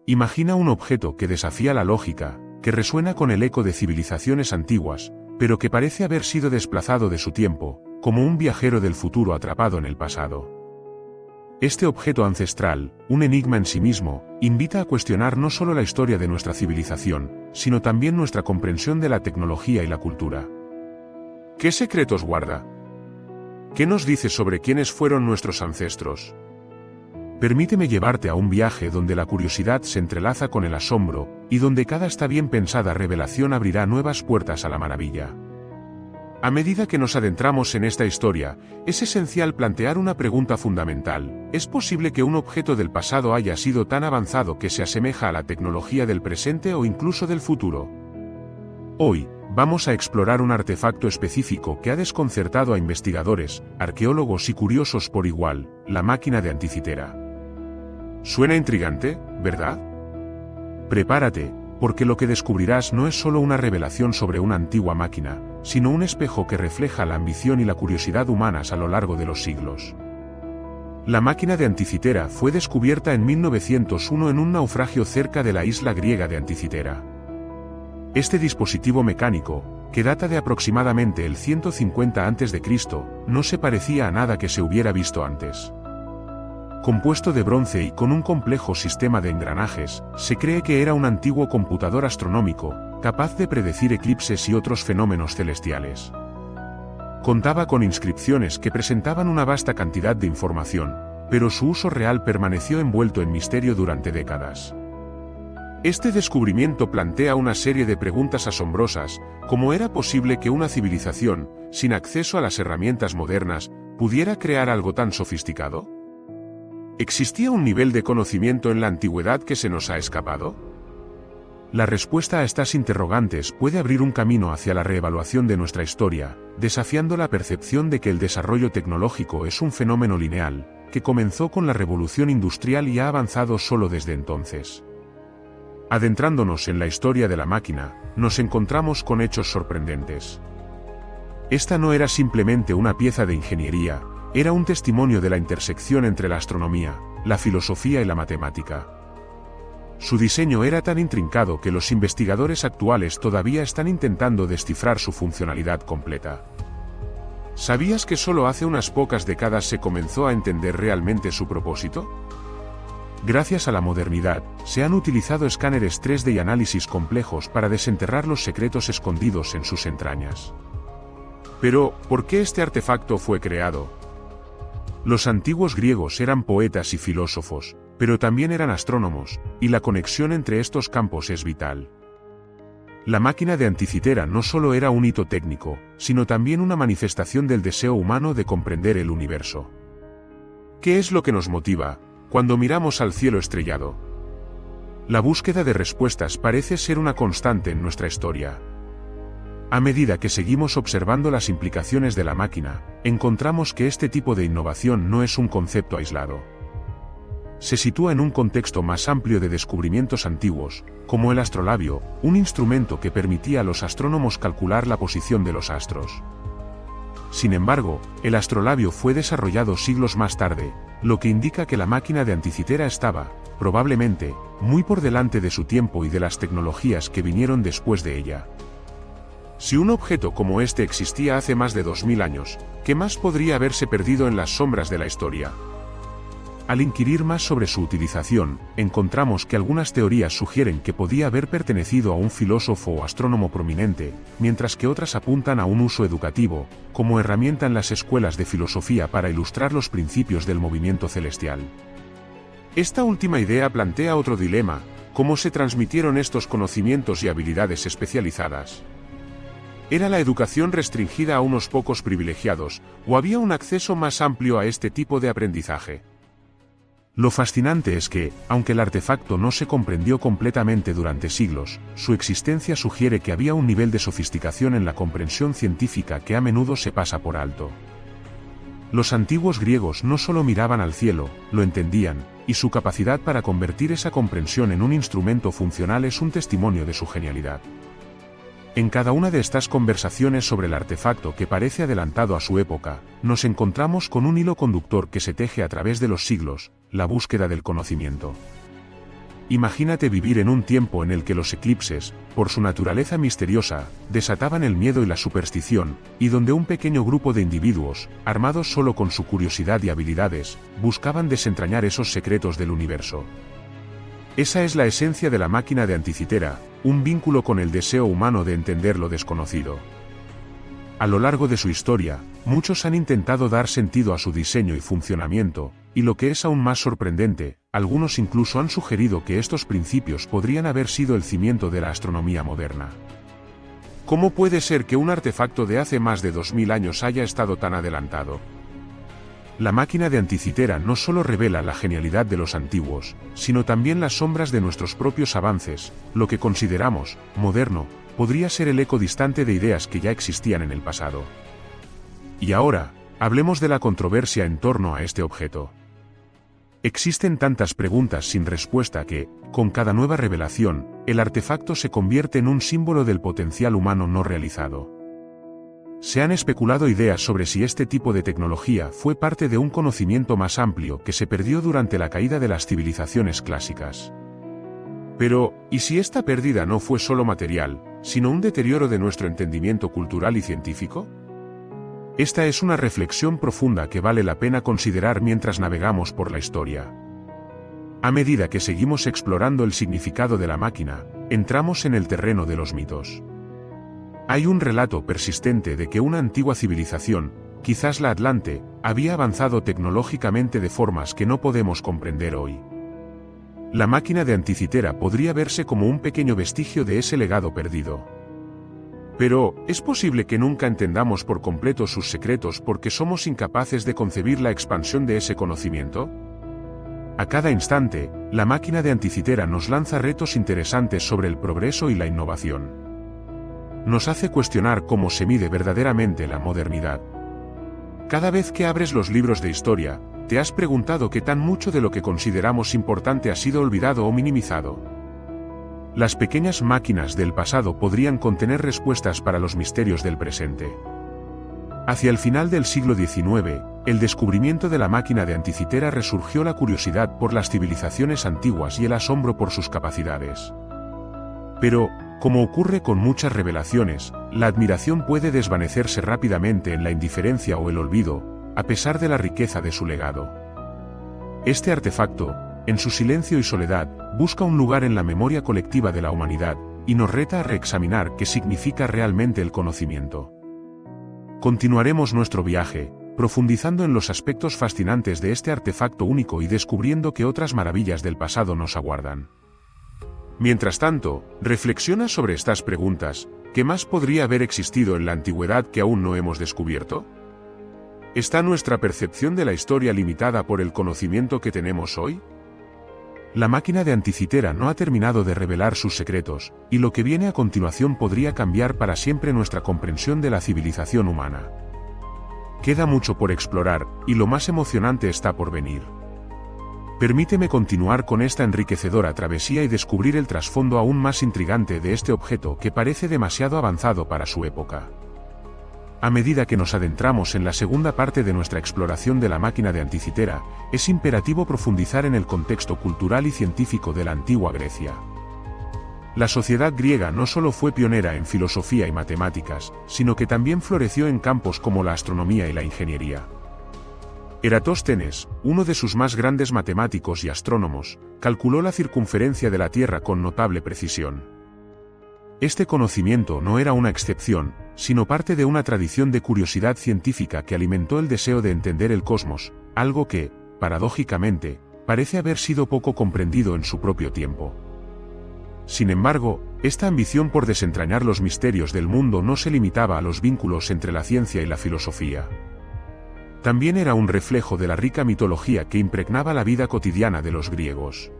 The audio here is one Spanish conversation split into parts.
Imagina un objeto que desafía la lógica, que resuena con el eco de civilizaciones antiguas, pero que parece haber sido desplazado de su tiempo, como un viajero del futuro atrapado en el pasado. Este objeto ancestral, un enigma en sí mismo, invita a cuestionar no solo la historia de nuestra civilización, sino también nuestra comprensión de la tecnología y la cultura. ¿Qué secretos guarda? ¿Qué nos dice sobre quiénes fueron nuestros ancestros? Permíteme llevarte a un viaje donde la curiosidad se entrelaza con el asombro, y donde cada esta bien pensada revelación abrirá nuevas puertas a la maravilla. A medida que nos adentramos en esta historia, es esencial plantear una pregunta fundamental: ¿es posible que un objeto del pasado haya sido tan avanzado que se asemeja a la tecnología del presente o incluso del futuro? Hoy, vamos a explorar un artefacto específico que ha desconcertado a investigadores, arqueólogos y curiosos por igual: la máquina de Anticitera. Suena intrigante, ¿verdad? Prepárate, porque lo que descubrirás no es solo una revelación sobre una antigua máquina, sino un espejo que refleja la ambición y la curiosidad humanas a lo largo de los siglos. La máquina de Anticitera fue descubierta en 1901 en un naufragio cerca de la isla griega de Anticitera. Este dispositivo mecánico, que data de aproximadamente el 150 a.C., no se parecía a nada que se hubiera visto antes. Compuesto de bronce y con un complejo sistema de engranajes, se cree que era un antiguo computador astronómico, capaz de predecir eclipses y otros fenómenos celestiales. Contaba con inscripciones que presentaban una vasta cantidad de información, pero su uso real permaneció envuelto en misterio durante décadas. Este descubrimiento plantea una serie de preguntas asombrosas: ¿cómo era posible que una civilización, sin acceso a las herramientas modernas, pudiera crear algo tan sofisticado? ¿Existía un nivel de conocimiento en la antigüedad que se nos ha escapado? La respuesta a estas interrogantes puede abrir un camino hacia la reevaluación de nuestra historia, desafiando la percepción de que el desarrollo tecnológico es un fenómeno lineal, que comenzó con la revolución industrial y ha avanzado solo desde entonces. Adentrándonos en la historia de la máquina, nos encontramos con hechos sorprendentes. Esta no era simplemente una pieza de ingeniería, era un testimonio de la intersección entre la astronomía, la filosofía y la matemática. Su diseño era tan intrincado que los investigadores actuales todavía están intentando descifrar su funcionalidad completa. ¿Sabías que solo hace unas pocas décadas se comenzó a entender realmente su propósito? Gracias a la modernidad, se han utilizado escáneres 3D y análisis complejos para desenterrar los secretos escondidos en sus entrañas. Pero, ¿por qué este artefacto fue creado? Los antiguos griegos eran poetas y filósofos, pero también eran astrónomos, y la conexión entre estos campos es vital. La máquina de Anticitera no solo era un hito técnico, sino también una manifestación del deseo humano de comprender el universo. ¿Qué es lo que nos motiva cuando miramos al cielo estrellado? La búsqueda de respuestas parece ser una constante en nuestra historia. A medida que seguimos observando las implicaciones de la máquina, encontramos que este tipo de innovación no es un concepto aislado. Se sitúa en un contexto más amplio de descubrimientos antiguos, como el astrolabio, un instrumento que permitía a los astrónomos calcular la posición de los astros. Sin embargo, el astrolabio fue desarrollado siglos más tarde, lo que indica que la máquina de Anticitera estaba, probablemente, muy por delante de su tiempo y de las tecnologías que vinieron después de ella. Si un objeto como este existía hace más de 2000 años, ¿qué más podría haberse perdido en las sombras de la historia? Al inquirir más sobre su utilización, encontramos que algunas teorías sugieren que podía haber pertenecido a un filósofo o astrónomo prominente, mientras que otras apuntan a un uso educativo, como herramienta en las escuelas de filosofía para ilustrar los principios del movimiento celestial. Esta última idea plantea otro dilema: ¿cómo se transmitieron estos conocimientos y habilidades especializadas? ¿Era la educación restringida a unos pocos privilegiados, o había un acceso más amplio a este tipo de aprendizaje? Lo fascinante es que, aunque el artefacto no se comprendió completamente durante siglos, su existencia sugiere que había un nivel de sofisticación en la comprensión científica que a menudo se pasa por alto. Los antiguos griegos no solo miraban al cielo, lo entendían, y su capacidad para convertir esa comprensión en un instrumento funcional es un testimonio de su genialidad. En cada una de estas conversaciones sobre el artefacto que parece adelantado a su época, nos encontramos con un hilo conductor que se teje a través de los siglos: la búsqueda del conocimiento. Imagínate vivir en un tiempo en el que los eclipses, por su naturaleza misteriosa, desataban el miedo y la superstición, y donde un pequeño grupo de individuos, armados solo con su curiosidad y habilidades, buscaban desentrañar esos secretos del universo. Esa es la esencia de la máquina de Anticitera, un vínculo con el deseo humano de entender lo desconocido. A lo largo de su historia, muchos han intentado dar sentido a su diseño y funcionamiento, y lo que es aún más sorprendente, algunos incluso han sugerido que estos principios podrían haber sido el cimiento de la astronomía moderna. ¿Cómo puede ser que un artefacto de hace más de 2000 años haya estado tan adelantado? La máquina de Anticitera no solo revela la genialidad de los antiguos, sino también las sombras de nuestros propios avances. Lo que consideramos moderno podría ser el eco distante de ideas que ya existían en el pasado. Y ahora, hablemos de la controversia en torno a este objeto. Existen tantas preguntas sin respuesta que, con cada nueva revelación, el artefacto se convierte en un símbolo del potencial humano no realizado. Se han especulado ideas sobre si este tipo de tecnología fue parte de un conocimiento más amplio que se perdió durante la caída de las civilizaciones clásicas. Pero, ¿y si esta pérdida no fue solo material, sino un deterioro de nuestro entendimiento cultural y científico? Esta es una reflexión profunda que vale la pena considerar mientras navegamos por la historia. A medida que seguimos explorando el significado de la máquina, entramos en el terreno de los mitos. Hay un relato persistente de que una antigua civilización, quizás la Atlante, había avanzado tecnológicamente de formas que no podemos comprender hoy. La máquina de Anticitera podría verse como un pequeño vestigio de ese legado perdido. Pero, ¿es posible que nunca entendamos por completo sus secretos porque somos incapaces de concebir la expansión de ese conocimiento? A cada instante, la máquina de Anticitera nos lanza retos interesantes sobre el progreso y la innovación. Nos hace cuestionar cómo se mide verdaderamente la modernidad. Cada vez que abres los libros de historia, ¿te has preguntado qué tan mucho de lo que consideramos importante ha sido olvidado o minimizado? Las pequeñas máquinas del pasado podrían contener respuestas para los misterios del presente. Hacia el final del siglo XIX, el descubrimiento de la máquina de Anticitera resurgió la curiosidad por las civilizaciones antiguas y el asombro por sus capacidades. Pero, como ocurre con muchas revelaciones, la admiración puede desvanecerse rápidamente en la indiferencia o el olvido, a pesar de la riqueza de su legado. Este artefacto, en su silencio y soledad, busca un lugar en la memoria colectiva de la humanidad, y nos reta a reexaminar qué significa realmente el conocimiento. Continuaremos nuestro viaje, profundizando en los aspectos fascinantes de este artefacto único y descubriendo que otras maravillas del pasado nos aguardan. Mientras tanto, reflexiona sobre estas preguntas. ¿Qué más podría haber existido en la antigüedad que aún no hemos descubierto? ¿Está nuestra percepción de la historia limitada por el conocimiento que tenemos hoy? La máquina de Anticitera no ha terminado de revelar sus secretos, y lo que viene a continuación podría cambiar para siempre nuestra comprensión de la civilización humana. Queda mucho por explorar, y lo más emocionante está por venir. Permíteme continuar con esta enriquecedora travesía y descubrir el trasfondo aún más intrigante de este objeto que parece demasiado avanzado para su época. A medida que nos adentramos en la segunda parte de nuestra exploración de la máquina de Anticitera, es imperativo profundizar en el contexto cultural y científico de la antigua Grecia. La sociedad griega no solo fue pionera en filosofía y matemáticas, sino que también floreció en campos como la astronomía y la ingeniería. Eratóstenes, uno de sus más grandes matemáticos y astrónomos, calculó la circunferencia de la Tierra con notable precisión. Este conocimiento no era una excepción, sino parte de una tradición de curiosidad científica que alimentó el deseo de entender el cosmos, algo que, paradójicamente, parece haber sido poco comprendido en su propio tiempo. Sin embargo, esta ambición por desentrañar los misterios del mundo no se limitaba a los vínculos entre la ciencia y la filosofía. También era un reflejo de la rica mitología que impregnaba la vida cotidiana de los griegos.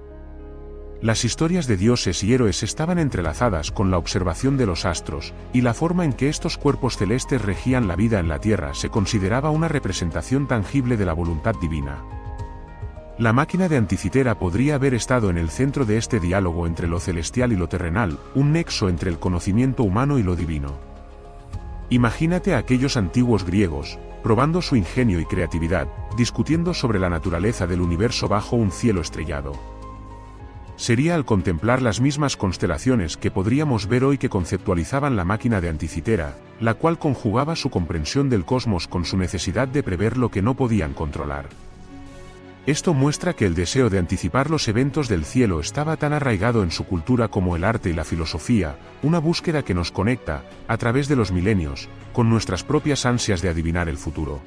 Las historias de dioses y héroes estaban entrelazadas con la observación de los astros, y la forma en que estos cuerpos celestes regían la vida en la Tierra se consideraba una representación tangible de la voluntad divina. La máquina de Anticitera podría haber estado en el centro de este diálogo entre lo celestial y lo terrenal, un nexo entre el conocimiento humano y lo divino. Imagínate a aquellos antiguos griegos, probando su ingenio y creatividad, discutiendo sobre la naturaleza del universo bajo un cielo estrellado. sería al contemplar las mismas constelaciones que podríamos ver hoy que conceptualizaban la máquina de Anticitera, la cual conjugaba su comprensión del cosmos con su necesidad de prever lo que no podían controlar. Esto muestra que el deseo de anticipar los eventos del cielo estaba tan arraigado en su cultura como el arte y la filosofía, una búsqueda que nos conecta, a través de los milenios, con nuestras propias ansias de adivinar el futuro.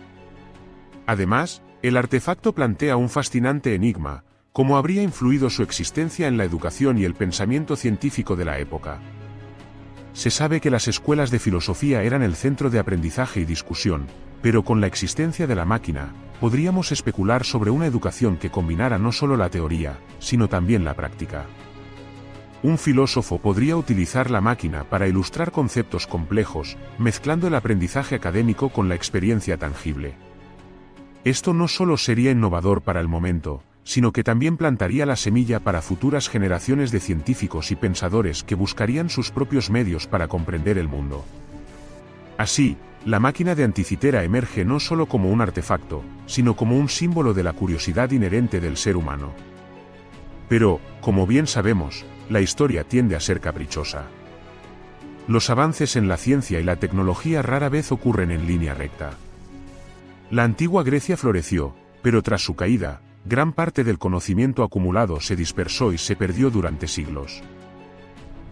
Además, el artefacto plantea un fascinante enigma: ¿cómo habría influido su existencia en la educación y el pensamiento científico de la época? Se sabe que las escuelas de filosofía eran el centro de aprendizaje y discusión, pero con la existencia de la máquina, podríamos especular sobre una educación que combinara no solo la teoría, sino también la práctica. Un filósofo podría utilizar la máquina para ilustrar conceptos complejos, mezclando el aprendizaje académico con la experiencia tangible. Esto no solo sería innovador para el momento, sino que también plantaría la semilla para futuras generaciones de científicos y pensadores que buscarían sus propios medios para comprender el mundo. Así, la máquina de Anticitera emerge no solo como un artefacto, sino como un símbolo de la curiosidad inherente del ser humano. Pero, como bien sabemos, la historia tiende a ser caprichosa. Los avances en la ciencia y la tecnología rara vez ocurren en línea recta. La antigua Grecia floreció, pero tras su caída, gran parte del conocimiento acumulado se dispersó y se perdió durante siglos.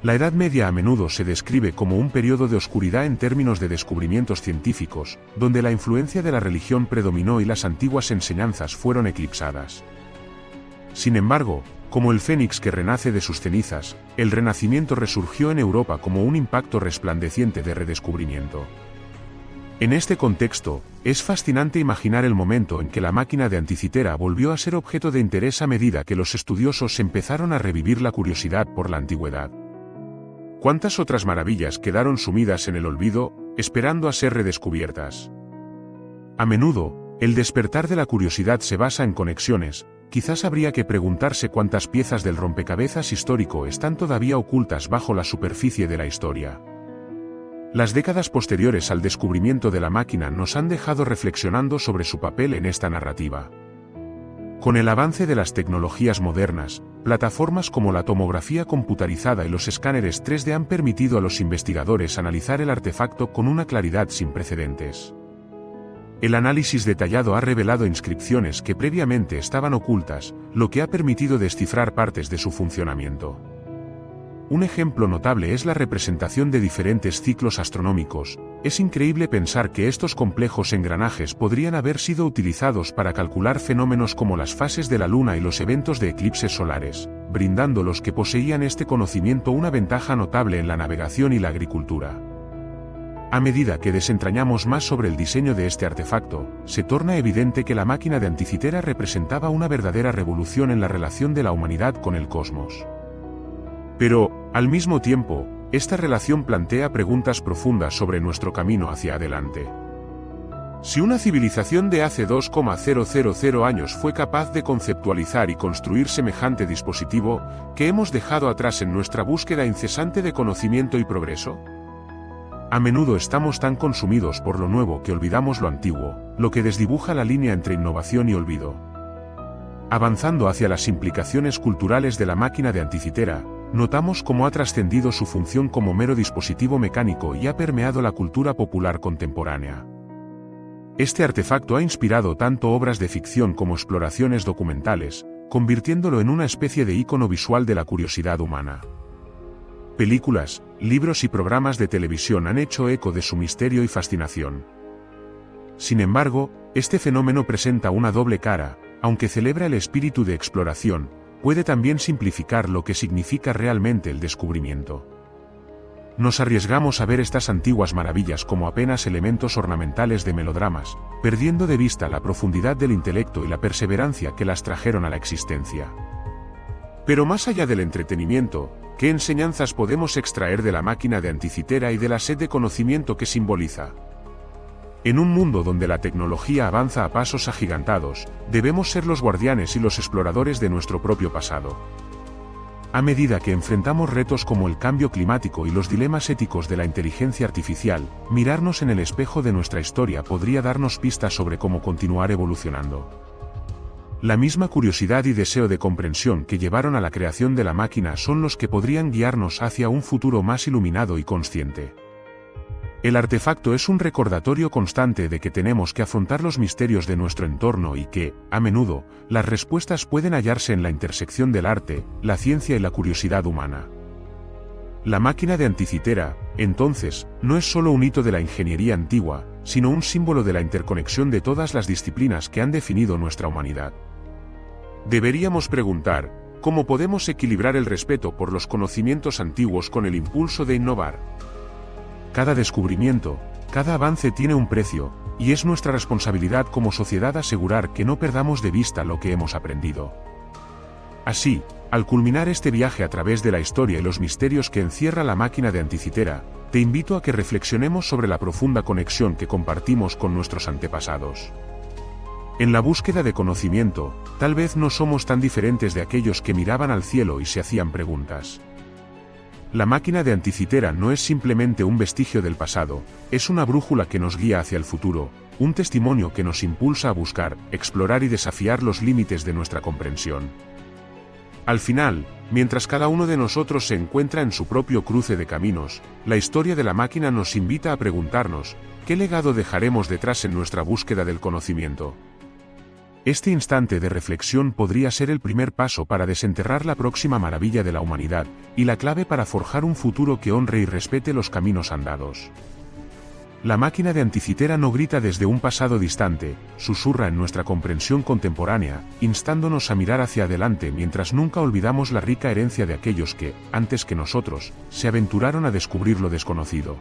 La Edad Media a menudo se describe como un periodo de oscuridad en términos de descubrimientos científicos, donde la influencia de la religión predominó y las antiguas enseñanzas fueron eclipsadas. Sin embargo, como el fénix que renace de sus cenizas, el Renacimiento resurgió en Europa como un impacto resplandeciente de redescubrimiento. En este contexto, es fascinante imaginar el momento en que la máquina de Anticitera volvió a ser objeto de interés a medida que los estudiosos empezaron a revivir la curiosidad por la antigüedad. ¿Cuántas otras maravillas quedaron sumidas en el olvido, esperando a ser redescubiertas? A menudo, el despertar de la curiosidad se basa en conexiones. Quizás habría que preguntarse cuántas piezas del rompecabezas histórico están todavía ocultas bajo la superficie de la historia. Las décadas posteriores al descubrimiento de la máquina nos han dejado reflexionando sobre su papel en esta narrativa. Con el avance de las tecnologías modernas, plataformas como la tomografía computarizada y los escáneres 3D han permitido a los investigadores analizar el artefacto con una claridad sin precedentes. El análisis detallado ha revelado inscripciones que previamente estaban ocultas, lo que ha permitido descifrar partes de su funcionamiento. Un ejemplo notable es la representación de diferentes ciclos astronómicos. Es increíble pensar que estos complejos engranajes podrían haber sido utilizados para calcular fenómenos como las fases de la Luna y los eventos de eclipses solares, brindando a los que poseían este conocimiento una ventaja notable en la navegación y la agricultura. A medida que desentrañamos más sobre el diseño de este artefacto, se torna evidente que la máquina de Anticitera representaba una verdadera revolución en la relación de la humanidad con el cosmos. Pero, al mismo tiempo, esta relación plantea preguntas profundas sobre nuestro camino hacia adelante. Si una civilización de hace 2,000 años fue capaz de conceptualizar y construir semejante dispositivo, ¿qué hemos dejado atrás en nuestra búsqueda incesante de conocimiento y progreso? A menudo estamos tan consumidos por lo nuevo que olvidamos lo antiguo, lo que desdibuja la línea entre innovación y olvido. Avanzando hacia las implicaciones culturales de la máquina de Anticitera, notamos cómo ha trascendido su función como mero dispositivo mecánico y ha permeado la cultura popular contemporánea. Este artefacto ha inspirado tanto obras de ficción como exploraciones documentales, convirtiéndolo en una especie de ícono visual de la curiosidad humana. Películas, libros y programas de televisión han hecho eco de su misterio y fascinación. Sin embargo, este fenómeno presenta una doble cara. Aunque celebra el espíritu de exploración, puede también simplificar lo que significa realmente el descubrimiento. Nos arriesgamos a ver estas antiguas maravillas como apenas elementos ornamentales de melodramas, perdiendo de vista la profundidad del intelecto y la perseverancia que las trajeron a la existencia. Pero más allá del entretenimiento, ¿qué enseñanzas podemos extraer de la máquina de Anticitera y de la sed de conocimiento que simboliza? En un mundo donde la tecnología avanza a pasos agigantados, debemos ser los guardianes y los exploradores de nuestro propio pasado. A medida que enfrentamos retos como el cambio climático y los dilemas éticos de la inteligencia artificial, mirarnos en el espejo de nuestra historia podría darnos pistas sobre cómo continuar evolucionando. La misma curiosidad y deseo de comprensión que llevaron a la creación de la máquina son los que podrían guiarnos hacia un futuro más iluminado y consciente. El artefacto es un recordatorio constante de que tenemos que afrontar los misterios de nuestro entorno y que, a menudo, las respuestas pueden hallarse en la intersección del arte, la ciencia y la curiosidad humana. La máquina de Anticitera, entonces, no es solo un hito de la ingeniería antigua, sino un símbolo de la interconexión de todas las disciplinas que han definido nuestra humanidad. Deberíamos preguntar, ¿cómo podemos equilibrar el respeto por los conocimientos antiguos con el impulso de innovar? Cada descubrimiento, cada avance tiene un precio, y es nuestra responsabilidad como sociedad asegurar que no perdamos de vista lo que hemos aprendido. Así, al culminar este viaje a través de la historia y los misterios que encierra la máquina de Anticitera, te invito a que reflexionemos sobre la profunda conexión que compartimos con nuestros antepasados. En la búsqueda de conocimiento, tal vez no somos tan diferentes de aquellos que miraban al cielo y se hacían preguntas. La máquina de Anticitera no es simplemente un vestigio del pasado, es una brújula que nos guía hacia el futuro, un testimonio que nos impulsa a buscar, explorar y desafiar los límites de nuestra comprensión. Al final, mientras cada uno de nosotros se encuentra en su propio cruce de caminos, la historia de la máquina nos invita a preguntarnos, ¿qué legado dejaremos detrás en nuestra búsqueda del conocimiento? Este instante de reflexión podría ser el primer paso para desenterrar la próxima maravilla de la humanidad, y la clave para forjar un futuro que honre y respete los caminos andados. La máquina de Anticitera no grita desde un pasado distante, susurra en nuestra comprensión contemporánea, instándonos a mirar hacia adelante mientras nunca olvidamos la rica herencia de aquellos que, antes que nosotros, se aventuraron a descubrir lo desconocido.